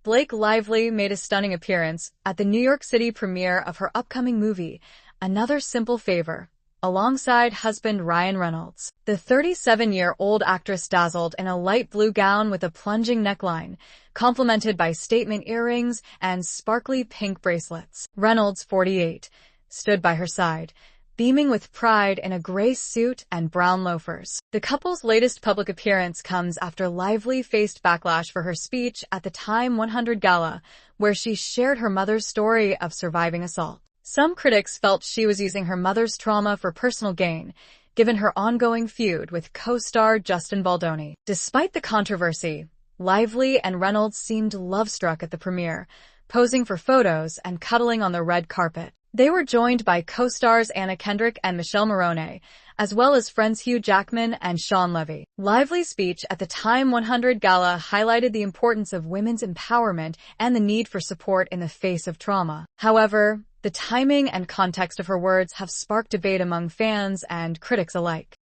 Blake Lively made a stunning appearance at the New York City premiere of her upcoming movie, Another Simple Favor, alongside husband Ryan Reynolds. The 37-year-old actress dazzled in a light blue gown with a plunging neckline, complemented by statement earrings and sparkly pink bracelets. Reynolds, 48, stood by her side, beaming with pride in a gray suit and brown loafers. The couple's latest public appearance comes after Lively faced backlash for her speech at the Time 100 Gala, where she shared her mother's story of surviving assault. Some critics felt she was using her mother's trauma for personal gain, given her ongoing feud with co-star Justin Baldoni. Despite the controversy, Lively and Reynolds seemed love-struck at the premiere, posing for photos and cuddling on the red carpet. They were joined by co-stars Anna Kendrick and Michelle Morrone, as well as friends Hugh Jackman and Sean Levy. Lively's speech at the Time 100 Gala highlighted the importance of women's empowerment and the need for support in the face of trauma. However, the timing and context of her words have sparked debate among fans and critics alike.